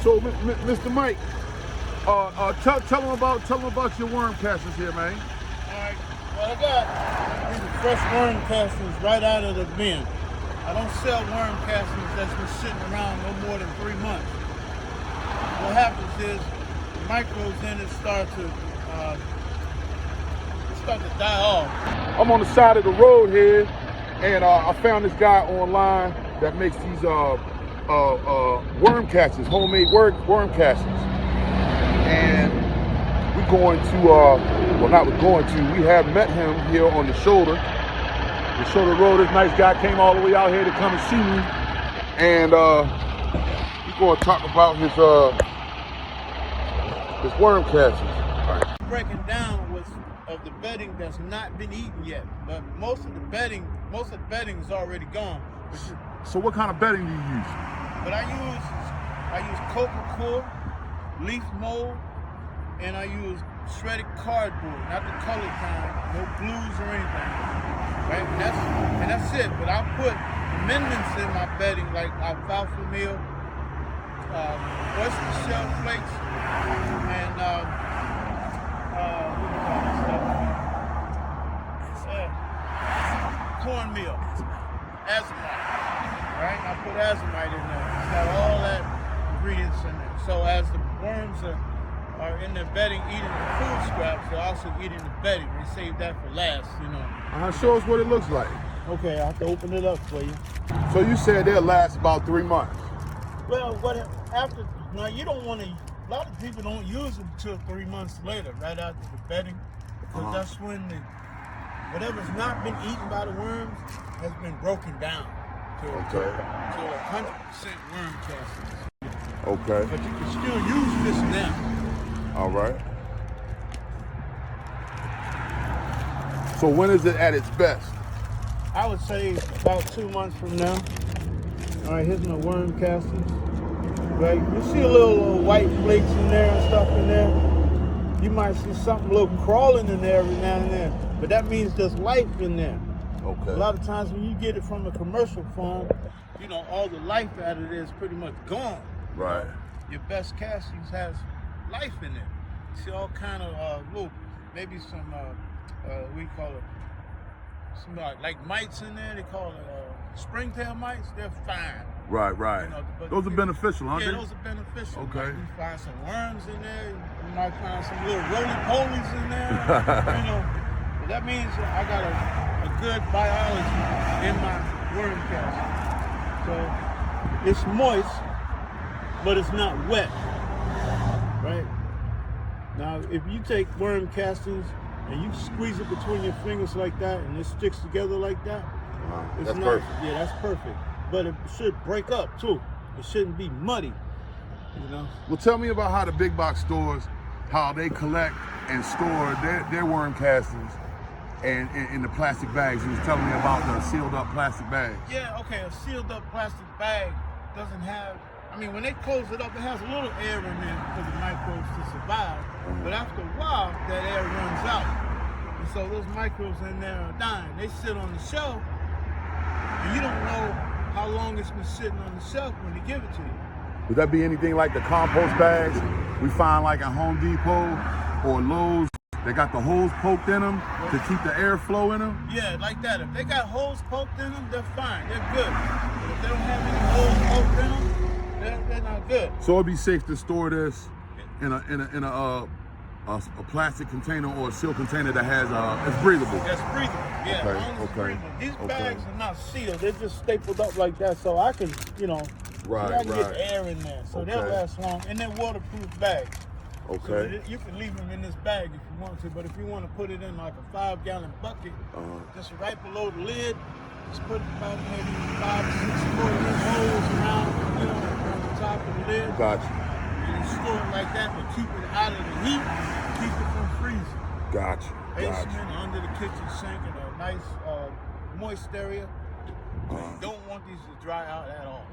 So, Mr. Mike, tell them about your worm castings here, man. All right. Well, I got these fresh worm castings right out of the bin. I don't sell worm castings that's been sitting around no more than 3 months. What happens is the microbes in it start to die off. I'm on the side of the road here, and I found this guy online that makes these worm castings, homemade worm castings. And we're going to, we have met him here on the shoulder road. This nice guy came all the way out here to come and see me. And we're going to talk about his worm castings. All right. Breaking down of the bedding that's not been eaten yet, but most of the bedding is already gone. So what kind of bedding do you use? But I use coca core, leaf mold, and I use shredded cardboard, not the colored kind, no glues or anything. Right? And that's it. But I put amendments in my bedding like alfalfa meal, oyster shell flakes, and cornmeal, azomite. Right? I put azomite in there. It's got all that ingredients in there. So as the worms are in their bedding eating the food scraps, they're also eating the bedding. They save that for last, you know. Show us what it looks like. Okay, I have to open it up for you. So you said they'll last about 3 months. Well, now you don't want to, a lot of people don't use them until 3 months later, right after the bedding. Because that's when whatever's not been eaten by the worms has been broken down to 100% worm castings. Okay. But you can still use this now. All right. So when is it at its best? I would say about 2 months from now. All right, here's my worm castings. Right, you see a little white flakes in there and stuff in there. You might see something a little crawling in there every now and then, but that means there's life in there. Okay. A lot of times when you get it from a commercial farm, you know, all the life out of it is pretty much gone. Right. Your best castings has life in it. You see all kind of little, maybe some we call it, some like mites in there. They call it springtail mites. They're fine. Right. You know, Those are beneficial, aren't they? Yeah, those are beneficial. Okay. Like you find some worms in there. You might find some little roly-polies in there. You know, but that means I got a good biology in my worm cast. So it's moist, but it's not wet. Right? Now, if you take worm castings and you squeeze it between your fingers like that and it sticks together like that, that's perfect. Yeah, that's perfect. But it should break up too. It shouldn't be muddy, you know? Well, tell me about how the big box stores, how they collect and store their worm castings and in the plastic bags. You was telling me about the sealed up plastic bags. Yeah, okay, a sealed up plastic bag doesn't have, I mean, when they close it up, it has a little air in there for the microbes to survive. But after a while, that air runs out. And so those microbes in there are dying. They sit on the shelf, and you don't know how long it's been sitting on the shelf when they give it to you. Would that be anything like the compost bags we find like at Home Depot or Lowe's? They got the holes poked in them to keep the airflow in them? Yeah, like that. If they got holes poked in them, they're fine. They're good. But if they don't have any holes poked in them, they're not good. So it'd be safe to store this in a plastic container or a seal container that has it's breathable. That's breathable. Yeah, Okay, as long as it's okay, breathable. These okay. bags are not sealed. They're just stapled up like that, so I can, you know, I can get air in there, so they'll last long. And they're waterproof bags. Okay. So you can leave them in this bag if you want to, but if you want to put it in like a 5-gallon bucket, just right below the lid, just put about maybe 5 or 6 4-inch holes around the top of the lid. Gotcha. And you store it like that, but keep it out of the heat, keep it from freezing. Gotcha. Basement, under the kitchen sink, in a nice moist area. You don't want these to dry out at all.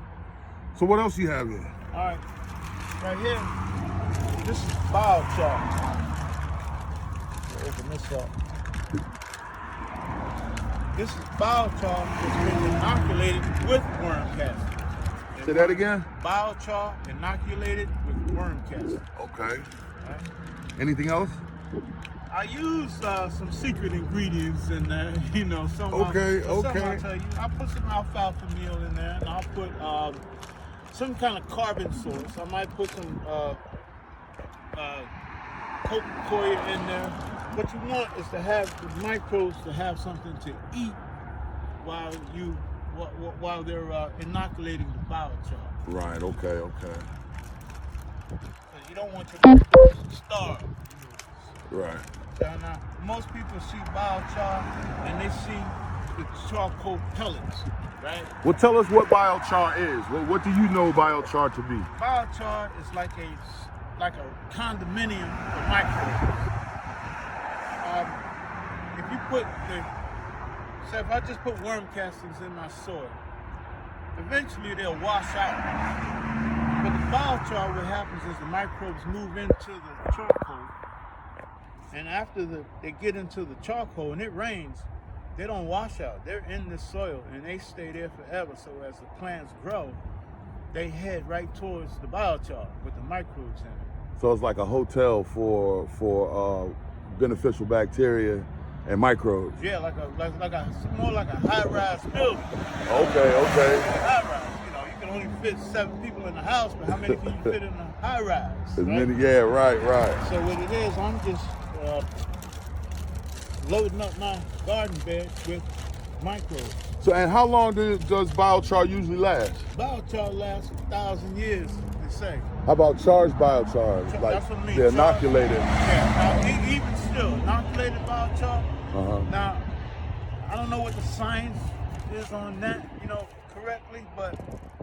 So what else you have here? All right, right here, this is biochar. Open this up. This is biochar that's been inoculated with worm casting. Say that again? Biochar inoculated with worm casting. Okay. Right? Anything else? I use some secret ingredients in there, you know. Some I'll tell you. I put some alfalfa meal in there, and I'll put some kind of carbon source. I might put some cocoa in there. What you want is to have the microbes to have something to eat while they're inoculating the biochar. Right. Okay. Because you don't want your microbes to starve. Right. Now, most people see biochar and they see the charcoal pellets, right? Well, tell us what biochar is. What do you know biochar to be? Biochar is like a condominium for microbes. If you put say if I just put worm castings in my soil, eventually they'll wash out. But the biochar, what happens is the microbes move into the charcoal, and after they get into the charcoal and it rains, they don't wash out. They're in the soil and they stay there forever. So as the plants grow, they head right towards the biochar with the microbes in it. So it's like a hotel for beneficial bacteria and microbes. Yeah, more like a high-rise building. Okay. High-rise, you know, you can only fit 7 people in the house, but how many can you fit in a high-rise? As many, yeah, right. So what it is, I'm just loading up my garden bed with microbes. So, and how long does biochar usually last? Biochar lasts 1,000 years, they say. How about charged biochar? That's what I mean. They're inoculated. Yeah, now, even still, inoculated biochar. Now, I don't know what the science is on that, you know, correctly, but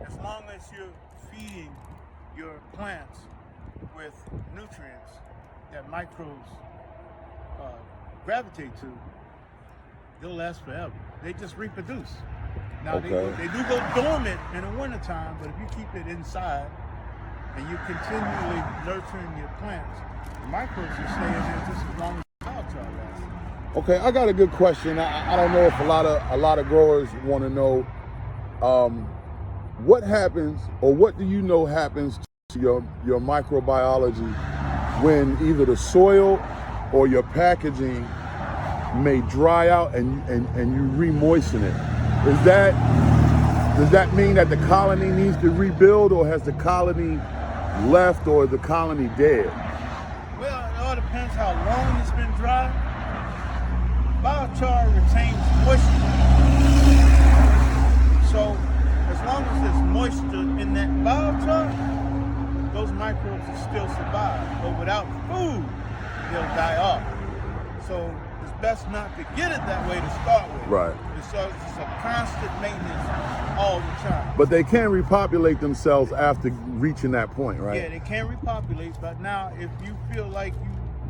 as long as you're feeding your plants with nutrients that microbes gravitate to, they'll last forever. They just reproduce. Now, they do go dormant in the wintertime, but if you keep it inside and you're continually nurturing your plants, the microbes will stay in there just as long as the biochar lasts. Okay, I got a good question. I don't know if a lot of growers want to know what happens, or what do you know happens to your microbiology when either the soil or your packaging may dry out and you re-moisten it. Does that mean that the colony needs to rebuild, or has the colony left, or is the colony dead? Well, it all depends how long it's been dry. Biochar retains moisture. So as long as there's moisture in that biochar, those microbes will still survive. But without food, they'll die off. So it's best not to get it that way to start with. Right. So it's a constant maintenance all the time. But they can repopulate themselves after reaching that point, right? Yeah, they can repopulate, but now if you feel like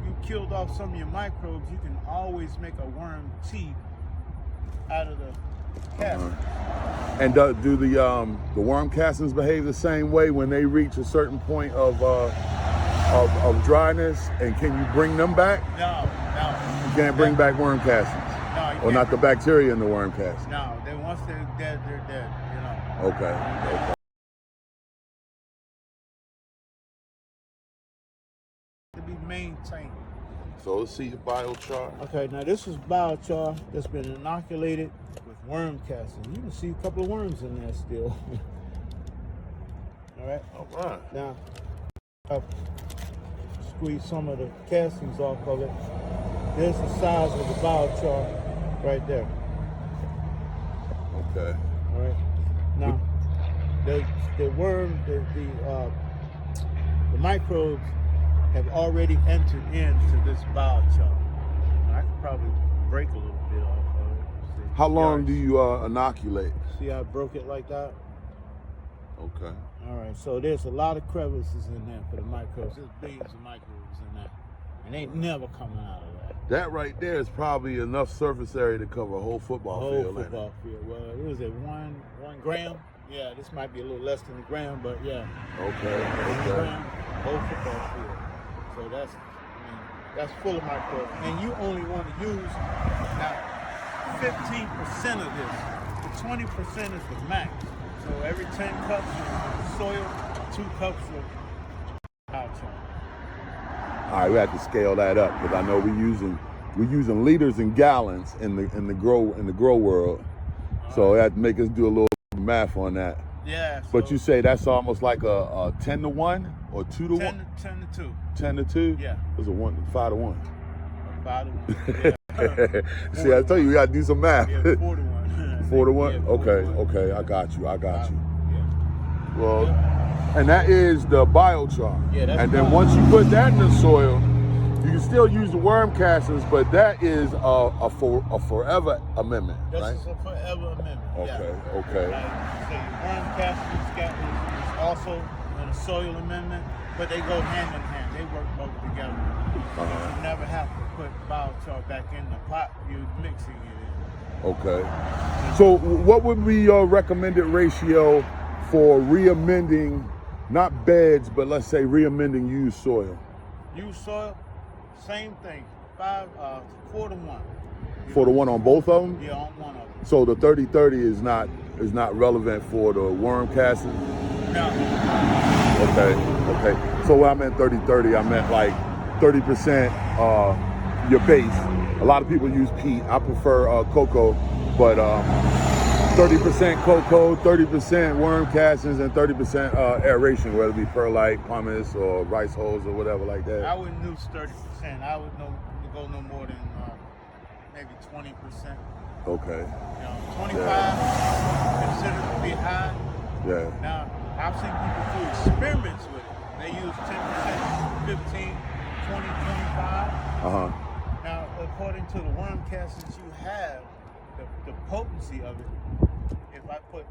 you killed off some of your microbes, you can always make a worm tea out of the casting. And do the worm castings behave the same way when they reach a certain point of dryness? And can you bring them back? No. You can't bring back worm castings. No, you or not the bacteria in the worm castings. No, once they're dead, they're dead. You know. Okay. To be maintained. So let's see the biochar. Okay, now this is biochar that's been inoculated with worm castings. You can see a couple of worms in there still. All right. Now, squeeze some of the castings off of it. There's the size of the biochar right there. Okay. All right. Now, the microbes have already entered into this biochar. I could probably break a little bit off of it. See, how long do you inoculate? See how I broke it like that? Okay. All right, so there's a lot of crevices in there for the microbes. There's billions of microbes in there. And they ain't never coming out of that. That right there is probably enough surface area to cover a whole football field. Football field. Well, it was at 1 gram. Yeah, this might be a little less than a gram, but yeah. Okay. 1 gram, whole football field. So that's full of microbes. And you only want to use now 15% of this. The 20% is the max. So So every 10 cups of soil, 2 cups of biochar. All right, we have to scale that up because I know we're using liters and gallons in the grow world. So we have to make us do a little math on that. Yeah. So But you say that's almost like a 10 to 1 or 2 to 1? 10 to 2. 10 to 2? Yeah. It's a 5 to 1. 5 to 1. Yeah. See, I tell you, we got to do some math. Yeah, 4 to 1. 4 to 1? Yeah, 4 Okay, to 1. okay, I got you. Yeah. Well, and that is the biochar. Yeah, that's and then once you put that in the soil, you can still use the worm castings, but that is a forever amendment, This right? is a forever amendment. Okay, yeah. okay. Like say, worm castings is also a soil amendment, but they go hand in hand. They work both together. You never have to put biochar back in the pot. You're mixing it in. Okay. So what would be your recommended ratio for re-amending, not beds, but let's say re-amending used soil? Used soil, same thing. 4 to 1. 4 to 1 on both of them? Yeah, on one of them. So the 30-30 is not relevant for the worm casting? No. Okay. So when I meant 30-30, I meant like 30% your base. A lot of people use peat. I prefer cocoa, but 30% cocoa, 30% worm castings, and 30% aeration, whether it be perlite, pumice, or rice hulls, or whatever like that. I wouldn't use 30%. I would go no more than maybe 20%. Okay. 25 considered to be high. Yeah. Now, I've seen people do experiments with it. They use 10%, 15, 20, 25. Now, according to the worm castings you have, the potency of it, if I put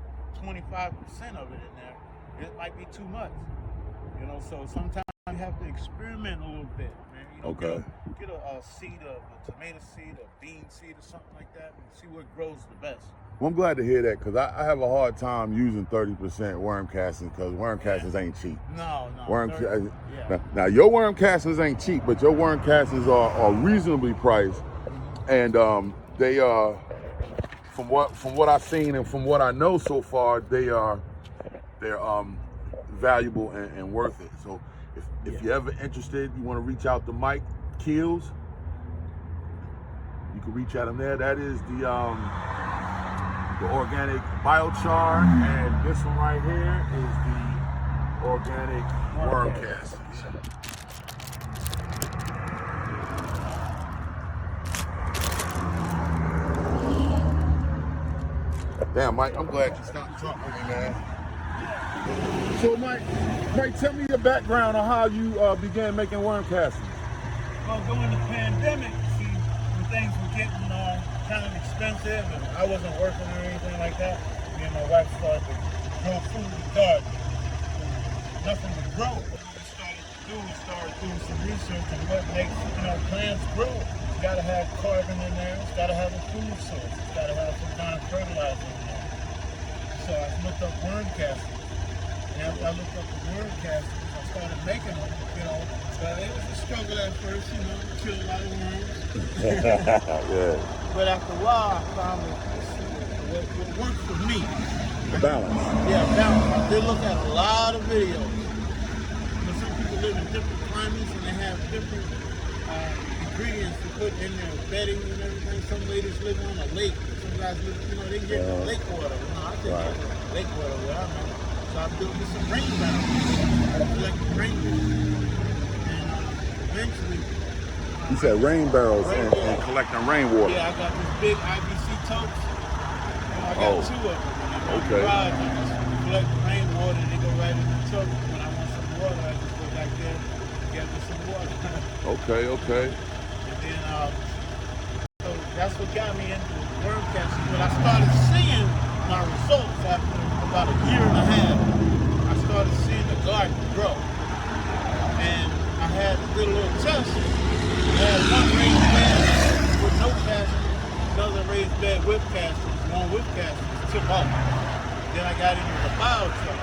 25% of it in there, it might be too much. So sometimes you have to experiment a little bit, man. Okay. Get a seed of a tomato seed, a bean seed, or something like that, and see what grows the best. Well, I'm glad to hear that because I have a hard time using 30% worm castings because worm castings ain't cheap. No. Now your worm castings ain't cheap, but your worm castings are reasonably priced, and they are from what I've seen and from what I know so far, they're valuable and worth it. So if you're ever interested, you want to reach out to Mike Keels, you can reach out him there. That is the organic biochar, and this one right here is the organic worm castings. Damn, Mike, I'm glad you stopped talking with me, man. So, Mike, tell me your background on how you began making worm castings. Well, during the pandemic, see, when things were getting kind of expensive, and I wasn't working or anything like that, me and my wife started to grow food in the garden. Nothing to grow. What we started doing some research on what makes plants grow. It's got to have carbon in there. It's got to have a food source. It's got to have some kind of fertilizer in there. So I looked up worm castings. And after I looked up the worm castings, I started making them, But it was a struggle at first, kill a lot of worms. Yeah. But after a while, I found what worked for me. The balance. Yeah, balance. I did look at a lot of videos. But some people live in different climates and they have different ingredients to put in their bedding and everything. Some ladies live on a lake. Some guys live, they get lake water. I didn't get lake water where I'm at. So I built me some rain barrels. I collected rain barrels. And eventually... You said rain barrels and collecting rainwater. Yeah, I got this big IBC totes. I got 2 of them. Okay. I just collect the rainwater and they go right in the tote. When I want some water, I just go back there and get me some water. Okay. And then, so that's what got me into worm casting. When I started seeing my results after about a year and a half, I started seeing the garden grow. And I did a little test. I had one raised bed with no castings, another raised bed with castings, one with castings, took off. Then I got into the biochar.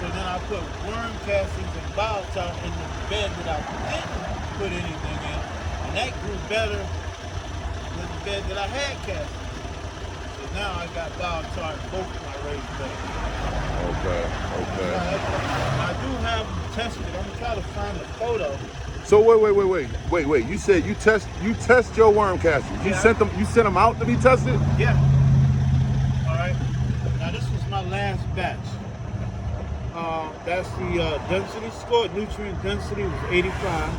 So then I put worm castings and biochar in the bed that I didn't put anything in. And that grew better than the bed that I had castings. So now I got biochar in both my raised beds. Okay. I do have them tested. I'm gonna try to find a photo. So wait. You said you test your worm castings. You sent them out to be tested? Yeah. All right. Now this was my last batch. That's the density score. Nutrient density was 85.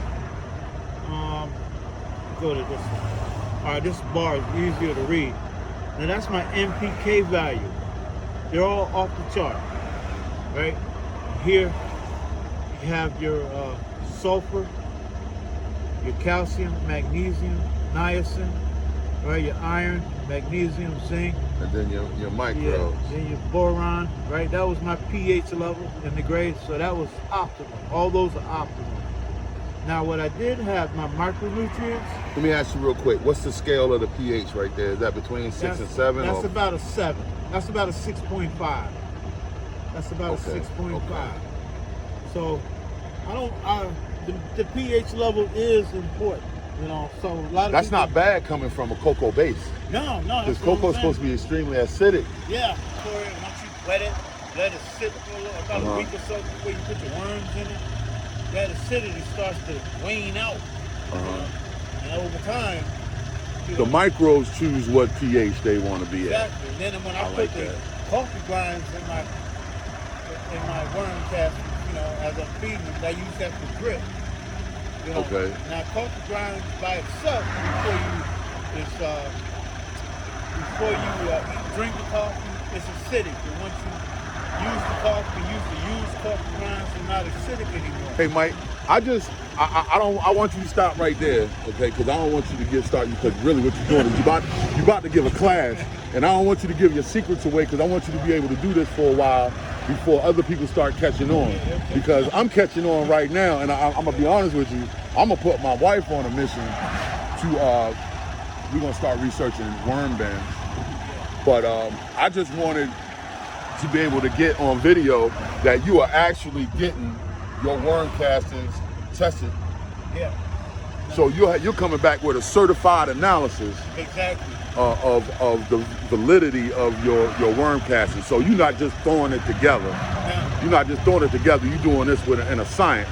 Go to this one. All right, this bar is easier to read. Now that's my NPK value. They're all off the chart, right? Here you have your sulfur, your calcium, magnesium, niacin, right? Your iron, magnesium, zinc. And then your microbes. Yeah, then your boron, right? That was my pH level in the grade, so that was optimal. All those are optimal. Now, what I did have, my micronutrients. Let me ask you real quick. What's the scale of the pH right there? Is that between 6 and 7? That's about a 7. That's about a 6.5. That's about a 6.5. Okay. So, the pH level is important. You know, so a lot of That's people, not bad coming from a cocoa base. No. Because cocoa is supposed to be extremely acidic. Yeah, so once you wet it, let it sit for about a week or so before you put your worms in it. That acidity starts to wane out. And over time, The microbes choose what pH they want to be at. exactly. And then when I put like the that. coffee grinds in my worm cast, you know, as I'm feeding them, I use that for grip. You know? Okay. Now coffee grinds by itself before you drink the coffee, it's acidic. And once you use the coffee, use coffee grinds, it's not acidic anymore. Hey, Mike, I want you to stop right there, okay? Because I don't want you to get started. Because really, what you're doing is you're about to give a class, and I don't want you to give your secrets away. Because I want you to be able to do this for a while before other people start catching on. Because I'm catching on right now, and I'm gonna be honest with you. I'm gonna put my wife on a mission to. We're gonna start researching worm bands, but I just wanted to be able to get on video that you are actually getting your worm castings tested. Yeah. So you're coming back with a certified analysis Exactly. of the validity of your worm casting. So you're not just throwing it together. Now, You're not just throwing it together. You're doing this in a science.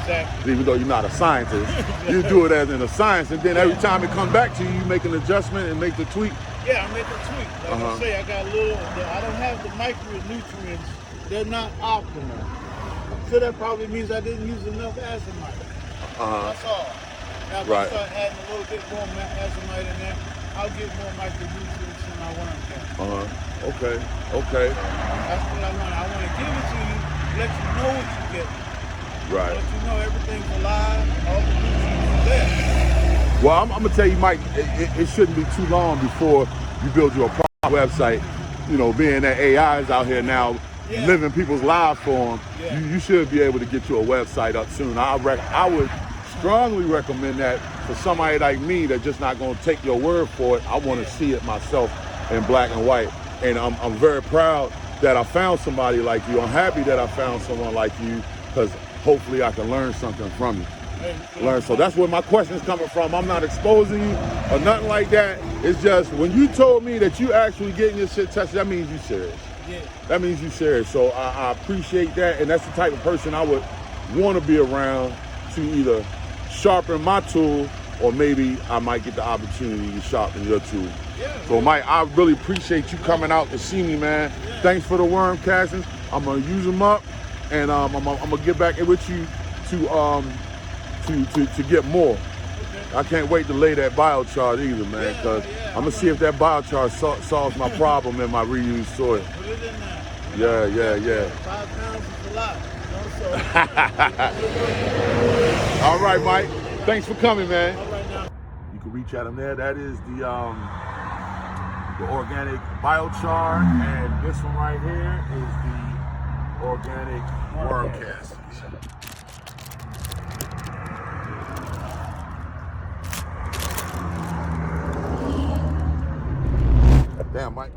exactly. Even though you're not a scientist, you do it as in a science, and then every time it comes back to you, you make an adjustment and make the tweak. Yeah, I make a tweak. Like I say, I got I don't have the micronutrients. They're not optimal. So that probably means I didn't use enough azomite. That's all. Now, if I start adding a little bit more azomite in there, I'll get more micronutrients in my worm cast. Okay. That's what I want. I want to give it to you, let you know what you get. Right. Let you know everything's alive, all the nutrients are there. Well, I'm gonna tell you, Mike, it shouldn't be too long before you build your website. You know, being that AI is out here now, living people's lives for them, you should be able to get you a website up soon. I would strongly recommend that for somebody like me that's just not gonna take your word for it. I want to see it myself in black and white, and I'm very proud that I found somebody like you. I'm happy that I found someone like you, because hopefully I can learn something from you. So that's where my question is coming from. I'm not exposing you or nothing like that. It's just when you told me that you actually getting your shit tested, that means you serious. Yeah. That means you serious. So I appreciate that, and that's the type of person I would want to be around to either sharpen my tool, or maybe I might get the opportunity to sharpen your tool. Yeah. So Mike, I really appreciate you coming out to see me, man. Yeah. Thanks for the worm castings. I'm gonna use them up, and I'm gonna get back in with you to get more. Okay. I can't wait to lay that biochar either, man, because I'm gonna see if that biochar solves my problem in my reused soil. Put it in there. Yeah. 5 pounds is a lot. So. All right, Mike. Thanks for coming, man. All right now. You can reach out him there. That is the organic biochar, and this one right here is the organic worm castings. Damn, Mike.